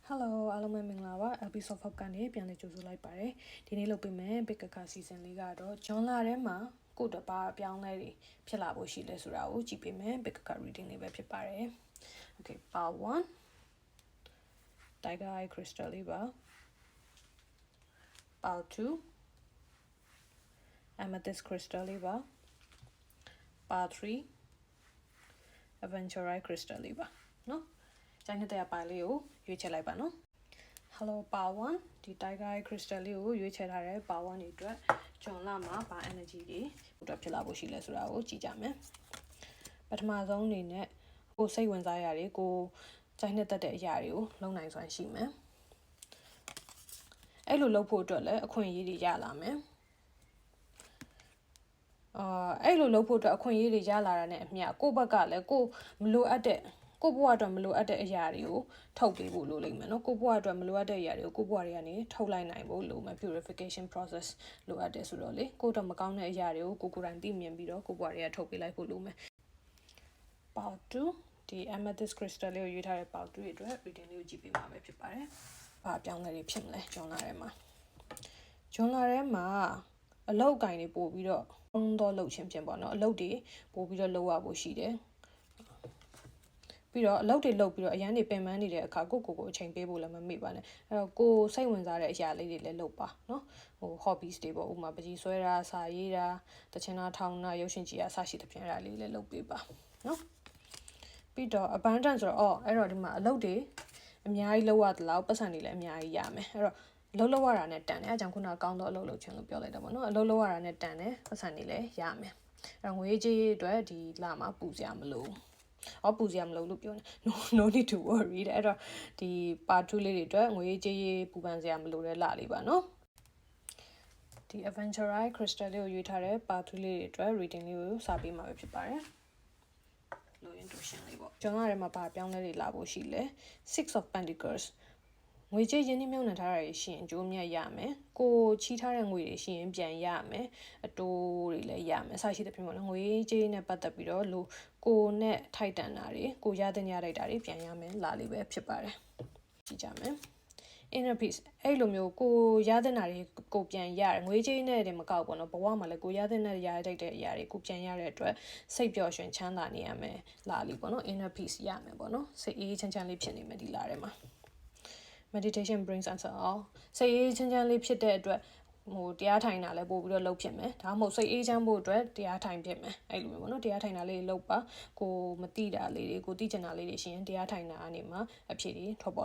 Hello အားလုံးပဲမင်္ဂလာပါ episode 4ကနေပြန်လည်ကြိုဆိုလိုက်ပါတယ်ဒီနေ့လုပ်ပေးမယ် Big Kaka season လေးကတော့ John လာထဲမှာကိုတပါအပြောင်းလဲတွေဖြစ်လာဖို့ရှိလဲဆိုတာကိုကြည့်ပေးမယ် Big Kaka reading လေးပဲဖြစ်ပါတယ် Okay part 1 Tiger Eye Crystal လေးပါ part 2 Amethyst Crystal လေးပါ part 3 Adventure Eye Crystal လေးပါနော်ကျန်တဲ့ပါလေးကိုရွေးချယ်လိုက်ပါနော် Hello part 1ဒီ Tiger Eye Crystal လေးကိုရွေးချယ်ထားတဲ့ part 1တွေအတွက်ဂျွန်လာမှာဘာ energy တွေအတွက်ဖြစ်လာဖို့ရှိလဲဆိုတာကိုကြည့်ကြမယ်ပထမဆုံးအနေနဲ့ကိုစိတ်ဝင်စားရတွေကိုကြိုက်နှစ်သက်တဲ့အရာတွေကိုလုပ်နိုင်စွမ်းရှိမယ်အဲ့လိုလုပ်ဖို့အတွက်လည်းအခွင့်အရေးတွေရလာမယ်အဲ့လိုလုပ်ဖို့အတွက်အခွင့်အရေးတွေရလာတာနဲ့အမျှကိုယ့်ဘက်ကလည်းကိုမလိုအပ်တဲ့ကိုဘွားအတွက်မလိုအပ်တဲ့အရာတွေကိုထုတ်ပေးဖို့လိုလိမ့်မယ်နော်ကိုဘွားအတွက်မလိုအပ်တဲ့အရာတွေကိုကိုဘွားတွေကနေထုတ်လိုက်နိုင်ဖို့လိုမယ် purification process လိုအပ်တယ်ဆိုတော့လေကိုတော့မကောင်းတဲ့အရာတွေကိုကိုယ်တိုင်သိမြင်ပြီးတော့ကိုဘွားတွေကထုတ်ပေးလိုက်ဖို့လိုမယ် part 2ဒီ amethyst crystal လေးကိုရွေးထားတဲ့ part 2အတွက် reading လေးကိုကြည့်ပေးမှာပဲဖြစ်ပါတယ်ဘာအပြောင်းလဲတွေဖြစ်မလဲဂျွန်လာထဲမှာအလုတ်ကင်တွေပို့ပြီးတော့တော့လှုပ်ချင်းဖြစ်ပေါ့နော်အလုတ်တွေပို့ပြီးတော့လှုပ်ရဖို့ရှိတယ်ပြီးတော့အလုပ်တွေလုပ်ပြီးတော့အရန်တွေပင်ပန်းနေတဲ့အခါကိုအချိန်ပေးဖို့လည်းမမေ့ပါနဲ့အဲ့တော့ကိုစိတ်ဝင်စားတဲ့အရာလေးတွေလည်းလုပ်ပါနော်hobbies တွေပေါ့ဥပမာပကြီးဆွဲတာစာရေးတာတချင်တာထောင်တာရုပ်ရှင်ကြည့်တာစရှိသဖြင့်အဲ့ဒါလေးလည်းလုပ်ပေးပါနော်ပြီးတော့ abundance ဆိုတော့အဲ့တော့ဒီမှာအလုပ်တွေအများကြီးလုပ်ရသလောက်ပတ်စံတွေလည်းအများကြီးရမယ်အဲ့တော့အလုပ်လုပ်ရတာနဲ့တန်တယ်အဲကြောင့်ခုနကောင်းတော့အလုပ်လုပ်ခြင်းလို့ပြောလိုက်တာပေါ့နော်အလုပ်လုပ်ရတာနဲ့တန်တယ်ပတ်စံတွေလည်းရမယ်အဲ့တော့ငွေကြေးအတွက်ဒီလမှာပူစရာမလိုပူစရာမလိုလို့ပြောနေ no need to worry တဲ့အဲ့တော့ဒီ part 2လေးတွေအတွက်ငွေကြေးပူပန်စရာမလိုတဲ့လလေးပါနော်ဒီ Adventure Eye Crystal လေးကိုရွေးထားတဲ့ part 2လေးတွေအတွက် reading လေးကိုစာပေးမှာပဲဖြစ်ပါတယ်လိုရင်းတူရှင်းလေးပေါ့ကျွန်တော်ထဲမှာဘာပြောင်းလဲတွေလာဖို့ရှိလဲ Six of Pentacles ငွေကြေးရင်းနှီးမြှုပ်နှံထားတာတွေရှိရင်အကျိုးမြတ်ရမယ်ကိုချီးထားတဲ့ငွေတွေရှိရင်ပြန်ရမယ်အတိုးတွေလည်းရမယ်အစရှိတဲ့ပြင်ပေါ့နော်ငွေကြေးနဲ့ပတ်သက်ပြီးတော့ကိုနဲ့ထိုက်တန်တာတွေကိုရတဲ့ညလိုက်တာတွေပြန်ရမယ်လာလေးပဲဖြစ်ပါတယ်ကြည့်ကြမယ် inner peace အဲ့လိုမျိုးကိုရတဲ့နာတွေကိုပြန်ရတယ်ငွေကြေးနဲ့တွေမကောက်ပေါ့နော်ဘဝမှာလည်းကိုရတဲ့နဲ့ရတဲ့တဲ့အရာတွေကိုပြန်ရတဲ့အတွက်စိတ်ပျော်ရွှင်ချမ်းသာနေရမယ်လာလေးပေါ့နော် inner peace ရမယ်ပေါ့နော်စိတ်အေးချမ်းချမ်းလေးဖြစ်နေမယ်ဒီလာထဲမှာmeditation brings answer all စိတ်အေးချမ်းချမ်းလေးဖြစ်တဲ့အတွက်တရားထိုင်တာလည်းပို့ပြီးတော့လှုပ်ဖြစ်မယ်ဒါမှမဟုတ်စိတ်အေးချမ်းဖို့အတွက်တရားထိုင်ဖြစ်မယ်အဲ့လိုမျိုးပေါ့နော်တရားထိုင်တာလေးလှုပ်ပါကိုမတိတာလေးတွေကိုတိကျင်တာလေးတွေရှိရင်တရားထိုင်တာအနေမှာအဖြစ်တွေထွက်ပေါ်